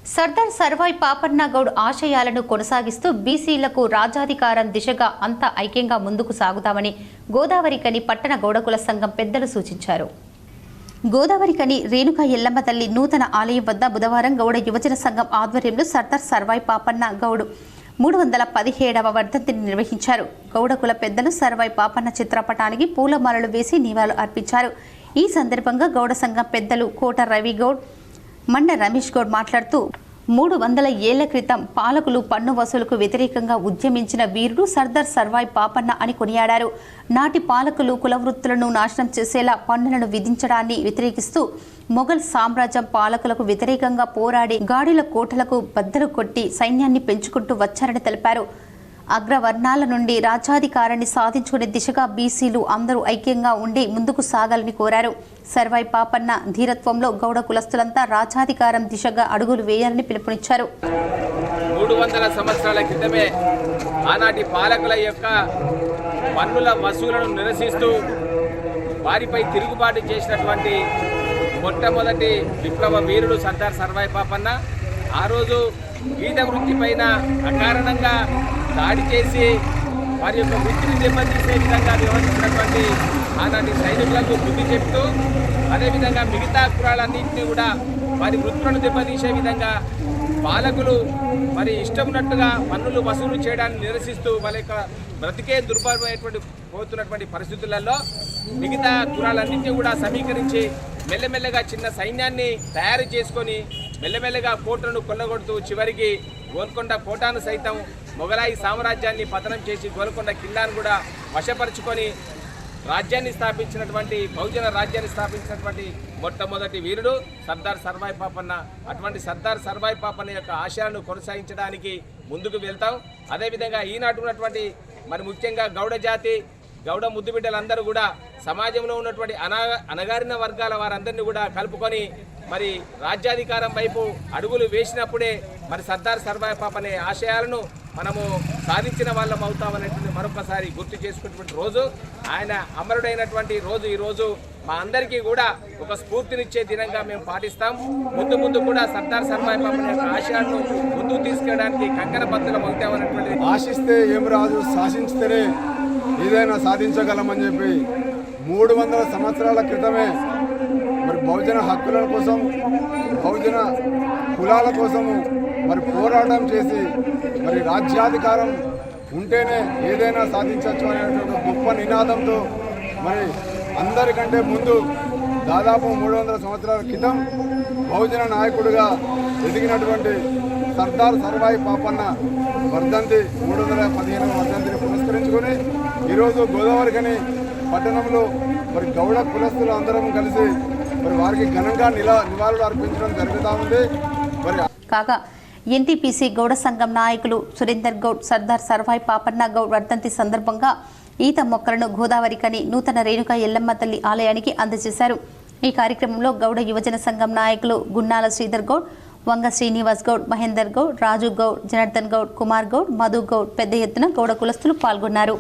సర్దార్ సర్వాయి పాపన్న గౌడ్ ఆశయాలను కొనసాగిస్తూ బీసీలకు రాజ్యాధికారం దిశగా అంతా ఐక్యంగా ముందుకు సాగుతామని గోదావరికని పట్టణ గౌడకుల సంఘం పెద్దలు సూచించారు. గోదావరికని రేణుకా ఎల్లమ్మ తల్లి నూతన ఆలయం వద్ద బుధవారం గౌడ యువజన సంఘం ఆధ్వర్యంలో సర్దార్ సర్వాయి పాపన్న గౌడ్ 317వ వర్ధంతిని నిర్వహించారు. గౌడకుల పెద్దలు సర్వాయి పాపన్న చిత్రపటానికి పూలమాలలు వేసి నివాళులు అర్పించారు. ఈ సందర్భంగా గౌడ సంఘం పెద్దలు కోట రవి గౌడ్, మండ రమేష్ గౌడ్ మాట్లాడుతూ 300 ఏళ్ల క్రితం పాలకులు పన్ను వసూలుకు వ్యతిరేకంగా ఉద్యమించిన వీరుడు సర్దార్ సర్వాయి పాపన్న అని కొనియాడారు. నాటి పాలకులు కులవృత్తులను నాశనం చేసేలా పన్నులను విధించడాన్ని వ్యతిరేకిస్తూ మొఘల్ సామ్రాజ్యం పాలకులకు వ్యతిరేకంగా పోరాడి గాడిల కోటలకు బద్దలు కొట్టి సైన్యాన్ని పెంచుకుంటూ వచ్చారని తెలిపారు. అగ్రవర్ణాల నుండి రాజ్యాధికారాన్ని సాధించుకునే దిశగా బీసీలు అందరూ ఐక్యంగా ఉండి ముందుకు సాగాలని కోరారు. సర్వాయి పాపన్న ధీరత్వంలో గౌడ కులస్తులంతా రాజ్యాధికారం దిశగా అడుగులు వేయాలని పిలుపునిచ్చారు. 300 సంవత్సరాల క్రితమే ఆనాటి పాలకుల యొక్క పన్నుల వసూలను నిరసిస్తూ వారిపై తిరుగుబాటు చేసినటువంటి మొట్టమొదటి విప్లవ వీరుడు సర్దార్ సర్వాయి పాపన్న. ఆ రోజు ఈత వృత్తి పైన అకారణంగా దాడి చేసి వారి యొక్క వృత్తిని దెబ్బతీసే విధంగా వ్యవహరించినటువంటి ఆనాటి సైనికులకు బుద్ధి చెప్తూ, అదేవిధంగా మిగతా కులాలన్నింటినీ కూడా వారి వృత్తులను దెబ్బతీసే విధంగా పాలకులు మరి ఇష్టమున్నట్టుగా పన్నులు వసూలు చేయడాన్ని నిరసిస్తూ వాళ్ళ యొక్క బ్రతికే దుర్భరమైనటువంటి పోతున్నటువంటి పరిస్థితులలో మిగతా కులాలన్నింటినీ కూడా సమీకరించి మెల్లమెల్లగా చిన్న సైన్యాన్ని తయారు చేసుకొని మెల్లమెల్లగా కోటను కొల్లగొడుతూ చివరికి గోల్కొండ కోటాను సైతం మొఘలాయి సామ్రాజ్యాన్ని పతనం చేసి గోల్కొండ కిల్లాను కూడా వశపరుచుకొని రాజ్యాన్ని స్థాపించినటువంటి బహుజన రాజ్యాన్ని స్థాపించినటువంటి మొట్టమొదటి వీరుడు సర్దార్ సర్వాయి పాపన్న. అటువంటి సర్దార్ సర్వాయి పాపన్న యొక్క ఆశయాలను కొనసాగించడానికి ముందుకు వెళ్తాం. అదేవిధంగా ఈనాటి ఉన్నటువంటి మరి ముఖ్యంగా గౌడ జాతి గౌడ ముద్దుబిడ్డలందరూ కూడా సమాజంలో ఉన్నటువంటి అణగారిన వర్గాల వారందరినీ కూడా కలుపుకొని మరి రాజ్యాధికారం వైపు అడుగులు వేసినప్పుడే మరి సర్దార్ సర్వాయి పాపన్న ఆశయాలను మనము సాధించిన వాళ్ళం అవుతామనేటువంటి మరొకసారి గుర్తు చేసుకున్నటువంటి రోజు, ఆయన అమరుడైనటువంటి రోజు ఈ రోజు మా అందరికీ కూడా ఒక స్ఫూర్తినిచ్చే దినంగా మేము పాటిస్తాం. ముందు కూడా సర్దార్ సర్వాయి పాపన్న యొక్క ఆశయాలను ముందుకు తీసుకెళ్ళడానికి కంకణ బద్దలం అవుతామనేటువంటి ఆశిస్తే ఏం రాదు, శాసించితేనే ఏదైనా సాధించగలమని చెప్పి 300 సంవత్సరాల క్రితమే మరి బహుజన హక్కుల కోసం బహుజన కులాల కోసము మరి పోరాటం చేసి మరి రాజ్యాధికారం ఉంటేనే ఏదైనా సాధించవచ్చు అనేటువంటి గొప్ప నినాదంతో మరి అందరికంటే ముందు దాదాపు 300 సంవత్సరాల క్రితం బహుజన నాయకుడిగా ఎదిగినటువంటి సర్దార్ సర్వాయి పాపన్న వర్ధంతి 315వ వర్ధంతిని పురస్కరించుకొని ఈరోజు గోదావరికని పట్టణంలో మరి గౌడ కులస్తులు అందరం కలిసి మరి వారికి ఘనంగా నివాళులు అర్పించడం జరుగుతూ ఉంది. మరి కాగా ఎన్టీపీసీ గౌడ సంఘం నాయకులు సురేందర్ గౌడ్ సర్దార్ సర్వాయి పాపన్న గౌడ్ వర్ధంతి సందర్భంగా ఈత మొక్కలను గోదావరికని నూతన రేణుకా ఎల్లమ్మ తల్లి ఆలయానికి అందజేశారు. ఈ కార్యక్రమంలో గౌడ యువజన సంఘం నాయకులు గున్నాల శ్రీధర్ గౌడ్, వంగ శ్రీనివాస్ గౌడ్, మహేందర్ గౌడ్, రాజు గౌడ్, జనార్దన్ గౌడ్, కుమార్ గౌడ్, మధు గౌడ్ పెద్ద ఎత్తున గౌడ కులస్తులు పాల్గొన్నారు.